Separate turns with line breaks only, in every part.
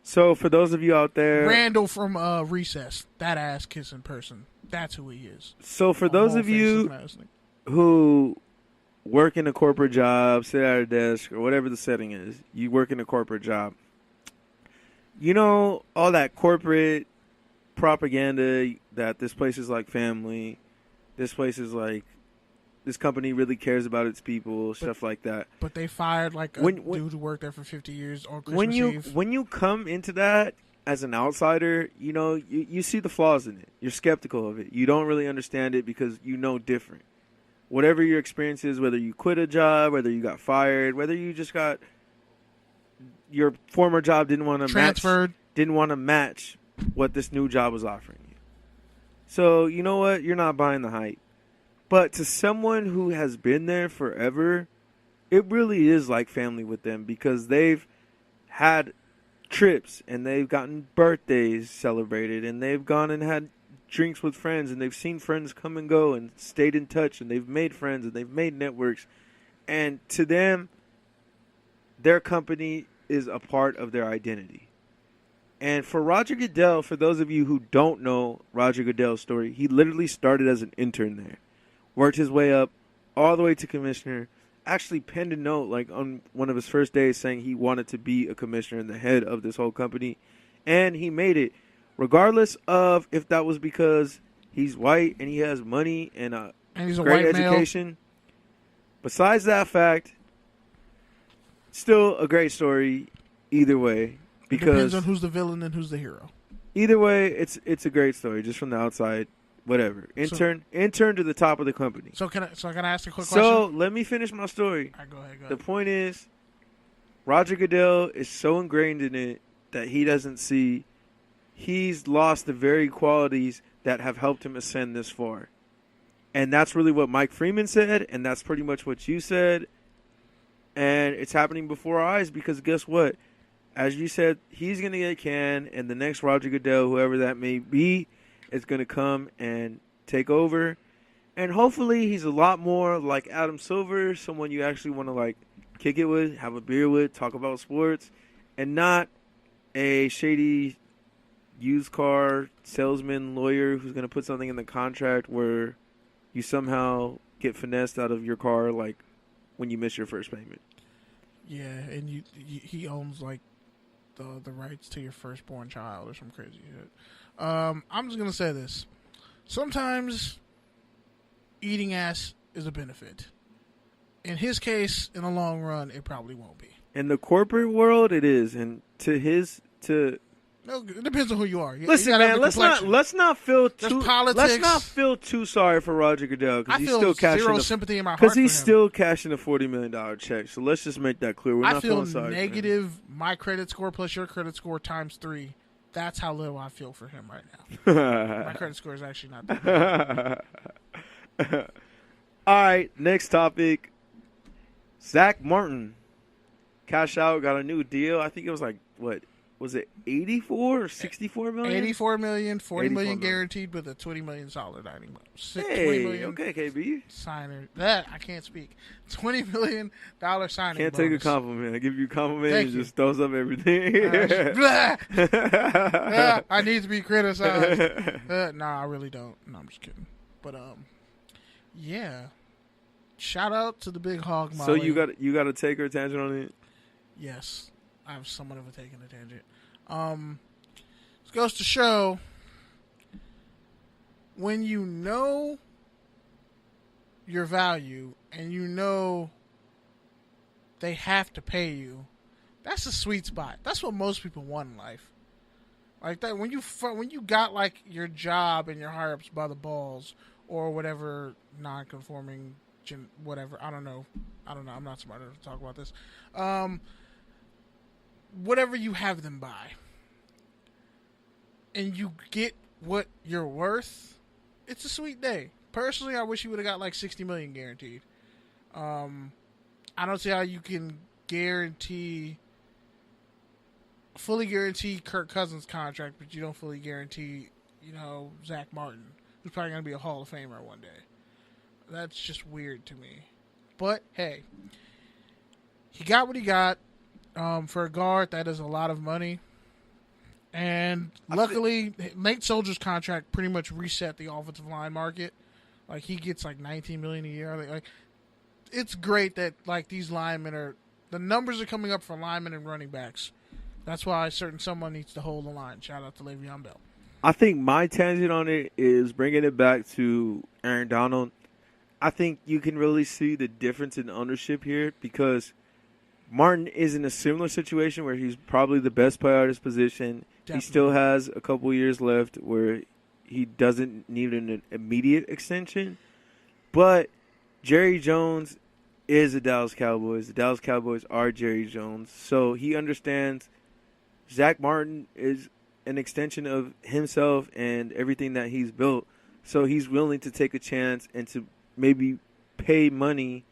So for those of you out there,
Randall from Recess, that ass kissing person. That's who he is.
So for those of you who work in a corporate job, sit at a desk, or whatever the setting is, you work in a corporate job. You know all that corporate propaganda that this place is like family, this place is like, this company really cares about its people, stuff like that.
But they fired like a dude who worked there for 50 years on Christmas Eve.
When you come into that as an outsider, you know, you see the flaws in it. You're skeptical of it. You don't really understand it because you know different. Whatever your experience is, whether you quit a job, whether you got fired, whether you just got your former job didn't want to match what this new job was offering you. So, you know what? You're not buying the hype. But to someone who has been there forever, it really is like family with them because they've had trips and they've gotten birthdays celebrated and they've gone and had drinks with friends and they've seen friends come and go and stayed in touch and they've made friends and they've made networks. And to them, their company is a part of their identity. And for Roger Goodell, for those of you who don't know Roger Goodell's story, he literally started as an intern there. Worked his way up all the way to commissioner. Actually penned a note like on one of his first days saying he wanted to be a commissioner and the head of this whole company. And he made it. Regardless of if that was because he's white and he has money and
he's a
great
white
education.
Male.
Besides that fact, still a great story either way. Because
it depends on who's the villain and who's the hero.
Either way, it's a great story just from the outside. Whatever. Intern to the top of the company.
So can I ask a quick question?
So let me finish my story.
All right, go ahead.
The point is, Roger Goodell is so ingrained in it that he doesn't see he's lost the very qualities that have helped him ascend this far. And that's really what Mike Freeman said, and that's pretty much what you said. And it's happening before our eyes because guess what? As you said, he's going to get canned, and the next Roger Goodell, whoever that may be, is going to come and take over. And hopefully he's a lot more like Adam Silver, someone you actually want to like kick it with, have a beer with, talk about sports, and not a shady used car salesman lawyer who's going to put something in the contract where you somehow get finessed out of your car like when you miss your first payment.
Yeah, and he owns like the rights to your firstborn child or some crazy shit. I'm just going to say this. Sometimes eating ass is a benefit. In his case, in the long run, it probably won't be.
In the corporate world, it is. And
no, it depends on who you are.
Listen, man, let's not feel too sorry for Roger Goodell
because he's still cashing zero sympathy in my heart
because he's still cashing a $40 million check. So let's just make that clear. We're not feeling sorry.
I feel negative. My credit score plus your credit score times 3. That's how little I feel for him right now. My credit score is actually not that bad.
All right, next topic. Zack Martin cash out, got a new deal. I think it was like what? Was it 84 or 64 million?
84 million, 40 million guaranteed with a $20 million signing bonus.
Hey, okay, KB.
Signer. That, I can't speak. $20 million signing
Can't
bonus.
take a compliment. I give you a compliment and just throws up everything.
I need to be criticized. Nah, I really don't. No, I'm just kidding. But, yeah. Shout out to the big hog Molly.
So you got a taker tangent on it?
Yes. I have somewhat of a taking a tangent. This goes to show when you know your value and you know they have to pay you, that's a sweet spot. That's what most people want in life. Like that when you got like your job and your higher ups by the balls or whatever non-conforming whatever. I don't know. I'm not smart enough to talk about this. Whatever you have them by, and you get what you're worth, it's a sweet day. Personally, I wish you would have got like $60 million guaranteed. I don't see how you can fully guarantee Kirk Cousins' contract, but you don't fully guarantee, Zack Martin, who's probably going to be a Hall of Famer one day. That's just weird to me. But hey, he got what he got. For a guard, that is a lot of money. And luckily, Nate Soldier's contract pretty much reset the offensive line market. Like, he gets like $19 million a year. Like, it's great that like these linemen the numbers are coming up for linemen and running backs. That's why someone needs to hold the line. Shout out to Le'Veon Bell.
I think my tangent on it is bringing it back to Aaron Donald. I think you can really see the difference in ownership here because Martin is in a similar situation where he's probably the best player at his position. Definitely. He still has a couple years left where he doesn't need an immediate extension. But Jerry Jones is the Dallas Cowboys. The Dallas Cowboys are Jerry Jones. So he understands Zack Martin is an extension of himself and everything that he's built. So he's willing to take a chance and to maybe pay money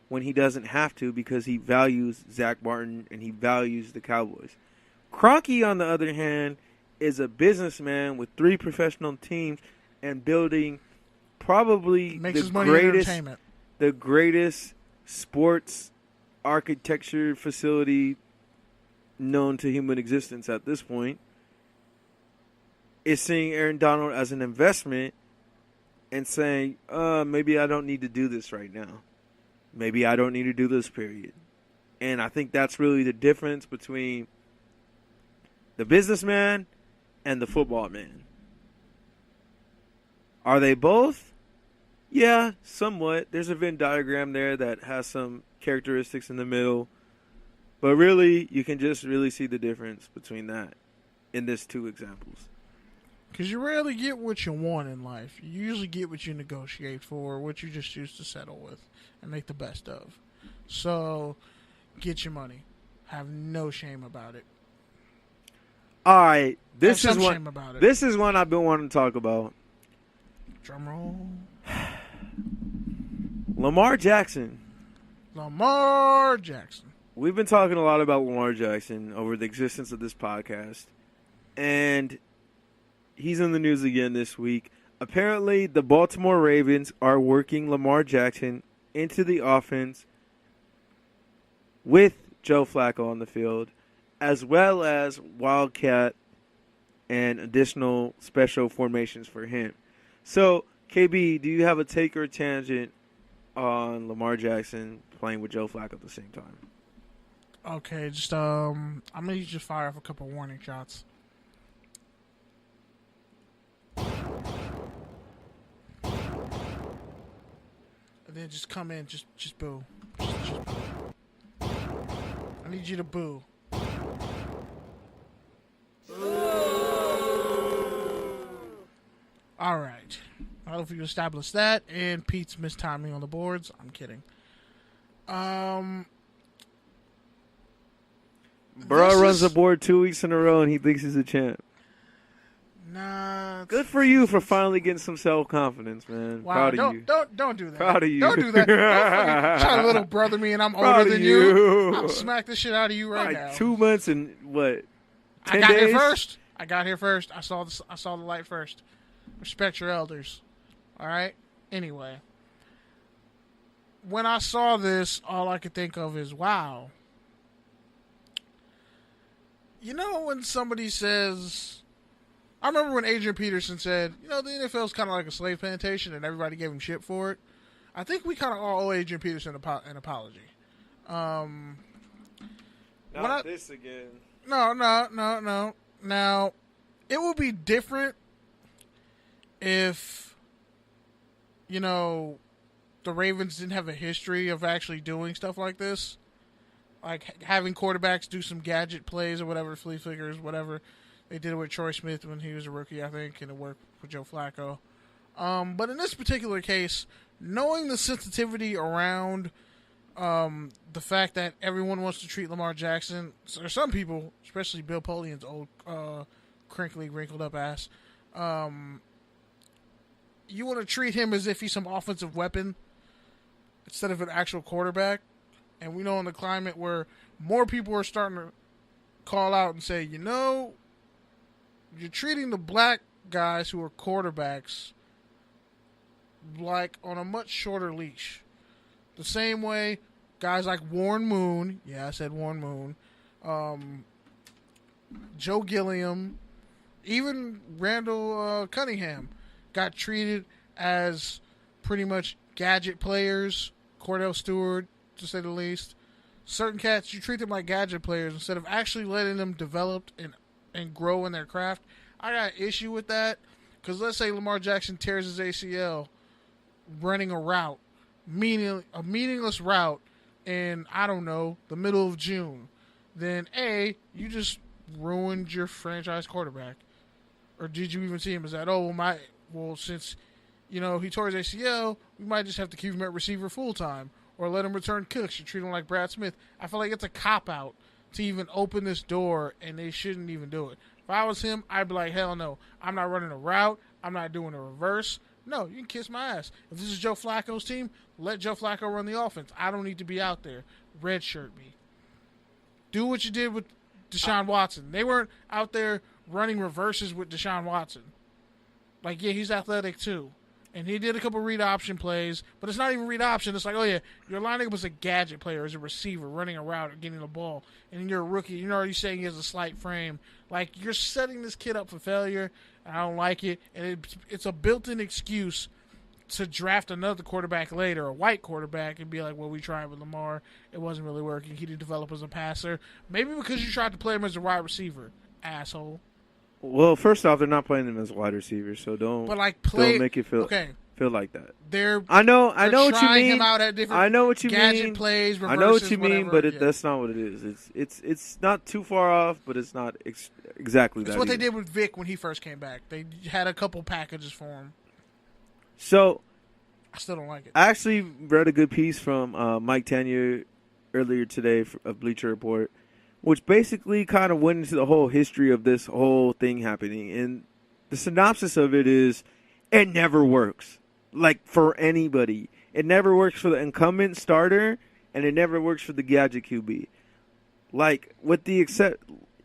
when he doesn't have to because he values Zack Martin and he values the Cowboys. Kroenke, on the other hand, is a businessman with 3 professional teams and building probably the greatest sports architecture facility known to human existence at this point. Is seeing Aaron Donald as an investment and saying, maybe I don't need to do this right now. Maybe I don't need to do this, period. And I think that's really the difference between the businessman and the football man. Are they both? Yeah, somewhat. There's a Venn diagram there that has some characteristics in the middle. But really, you can just really see the difference between that in these 2 examples.
Because you rarely get what you want in life. You usually get what you negotiate for, what you just choose to settle with and make the best of. So, get your money. Have no shame about it.
All right. This is one I've been wanting to talk about.
Drum roll.
Lamar Jackson.
Lamar Jackson.
We've been talking a lot about Lamar Jackson over the existence of this podcast. And he's in the news again this week. Apparently, the Baltimore Ravens are working Lamar Jackson into the offense with Joe Flacco on the field, as well as Wildcat and additional special formations for him. So, KB, do you have a take or a tangent on Lamar Jackson playing with Joe Flacco at the same time?
Okay, just I'm going to just fire off a couple warning shots. And then just come in, just boo. Just boo. I need you to boo. All right. I hope you established that. And Pete's mistiming on the boards. I'm kidding.
Bro runs the board 2 weeks in a row and he thinks he's a champ.
Nah.
Good for you for finally getting some self-confidence, man.
Wow,
Proud of you.
Don't do that.
Proud of you.
Don't do that. Don't try to little brother me and I'm older than you. I'll smack the shit out of you right now.
2 months and what? 10
I got
days?
here first. I saw the light first. Respect your elders. All right? Anyway. When I saw this, all I could think of is, wow. You know when somebody says... I remember when Adrian Peterson said, the NFL is kind of like a slave plantation and everybody gave him shit for it. I think we kind of all owe Adrian Peterson an apology.
This again.
No. Now, it would be different if, the Ravens didn't have a history of actually doing stuff like this. Like having quarterbacks do some gadget plays or whatever, flea flickers, whatever. They did it with Troy Smith when he was a rookie, I think, and it worked with Joe Flacco. But in this particular case, knowing the sensitivity around the fact that everyone wants to treat Lamar Jackson, or some people, especially Bill Polian's old, crinkly, wrinkled-up ass, you want to treat him as if he's some offensive weapon instead of an actual quarterback. And we know in the climate where more people are starting to call out and say, you're treating the black guys who are quarterbacks like on a much shorter leash. The same way guys like Warren Moon, yeah, I said Warren Moon, Joe Gilliam, Even Randall Cunningham got treated as pretty much gadget players. Cordell Stewart, to say the least. Certain cats, you treat them like gadget players instead of actually letting them develop and grow in their craft. I got an issue with that because let's say Lamar Jackson tears his ACL running a route, a meaningless route in, I don't know, the middle of June. Then A, you just ruined your franchise quarterback. Or did you even see him as that? Since he tore his ACL, we might just have to keep him at receiver full time, or let him return kicks. You treat him like Brad Smith. I feel like it's a cop out to even open this door, and they shouldn't even do it. If I was him, I'd be like, hell no, I'm not running a route. I'm not doing a reverse. No, you can kiss my ass. If this is Joe Flacco's team, let Joe Flacco run the offense. I don't need to be out there. Redshirt me. Do what you did with Deshaun Watson. They weren't out there running reverses with Deshaun Watson. Like, yeah, he's athletic too. And he did a couple read option plays, but it's not even read option. It's like, oh yeah, you're lining up as a gadget player, as a receiver, running a route or getting the ball, and you're a rookie. You're already saying he has a slight frame. Like, you're setting this kid up for failure, and I don't like it. And it's a built-in excuse to draft another quarterback later, a white quarterback, and be like, well, we tried with Lamar. It wasn't really working. He didn't develop as a passer. Maybe because you tried to play him as a wide receiver, asshole.
Well, first off, they're not playing them as wide receivers, so don't make it feel like that. I know what you mean. I know what you mean.
Plays,
I know what you mean,
whatever.
but that's not what it is. It's not too far off, but it's not exactly that.
It's what they did with Vic when he first came back. They had a couple packages for him.
So
I still don't like it.
I actually read a good piece from Mike Tanier earlier today of Bleacher Report, which basically kind of went into the whole history of this whole thing happening. And the synopsis of it is, it never works. Like, for anybody. It never works for the incumbent starter, and it never works for the gadget QB. Like, with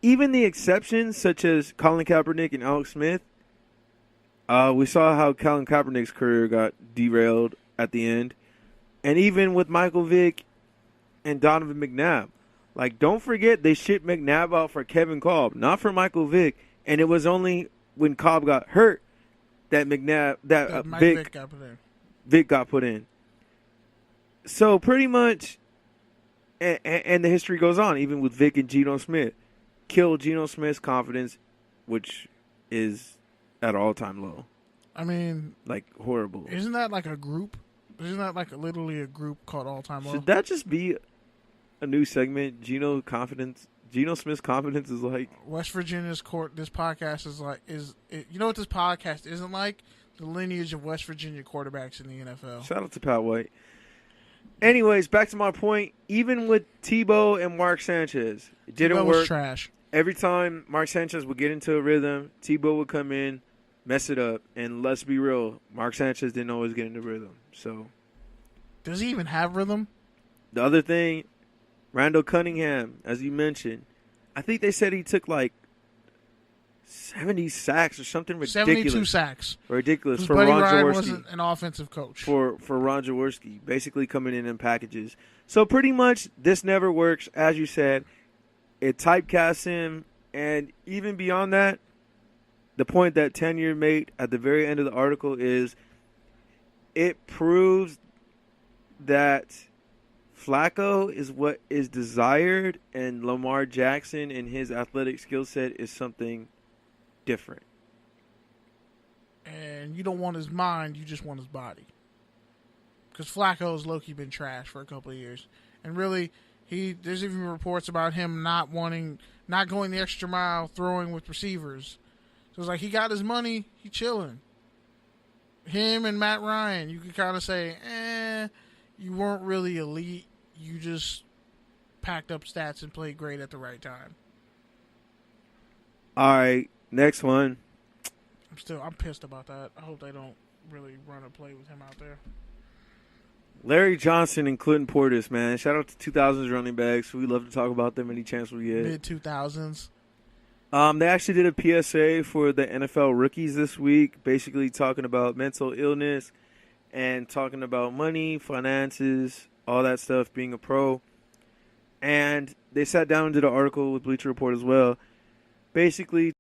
even the exceptions, such as Colin Kaepernick and Alex Smith, we saw how Colin Kaepernick's career got derailed at the end. And even with Michael Vick and Donovan McNabb. Like, don't forget they shipped McNabb out for Kevin Kolb, not for Michael Vick. And it was only when Kolb got hurt that Vick got put in. So pretty much, and the history goes on, even with Vick and Geno Smith. Killed Geno Smith's confidence, which is at an all-time low.
I mean,
like, horrible.
Isn't that like a group? Isn't that like literally a group called All-Time Low?
Should that just be a new segment? Geno Smith's confidence is like
West Virginia's court. This podcast you know what this podcast isn't like? The lineage of West Virginia quarterbacks in the NFL.
Shout out to Pat White. Anyways, back to my point. Even with Tebow and Mark Sanchez, it didn't work.
Trash.
Every time Mark Sanchez would get into a rhythm, Tebow would come in, mess it up, and let's be real, Mark Sanchez didn't always get into rhythm. So,
does he even have rhythm?
The other thing, Randall Cunningham, as you mentioned, I think they said he took like 70 sacks or something ridiculous.
72 sacks.
Ridiculous for
Buddy
Ron
Ryan
Jaworski.
Wasn't an offensive coach.
For Ron Jaworski, basically coming in packages. So pretty much this never works. As you said, it typecasts him. And even beyond that, the point that Tanier made at the very end of the article is it proves that Flacco is what is desired, and Lamar Jackson and his athletic skill set is something different.
And you don't want his mind, you just want his body. Because Flacco's low-key been trash for a couple of years. And really, there's even reports about him not going the extra mile throwing with receivers. So it's like he got his money, he chilling. Him and Matt Ryan, you could kind of say, you weren't really elite. You just packed up stats and played great at the right time.
All right, next one.
I'm pissed about that. I hope they don't really run a play with him out there.
Larry Johnson and Clinton Portis, man. Shout out to 2000s running backs. We love to talk about them any chance we get.
Mid-2000s.
They actually did a PSA for the NFL rookies this week, basically talking about mental illness and talking about money, finances, all that stuff, being a pro. And they sat down and did an article with Bleacher Report as well, basically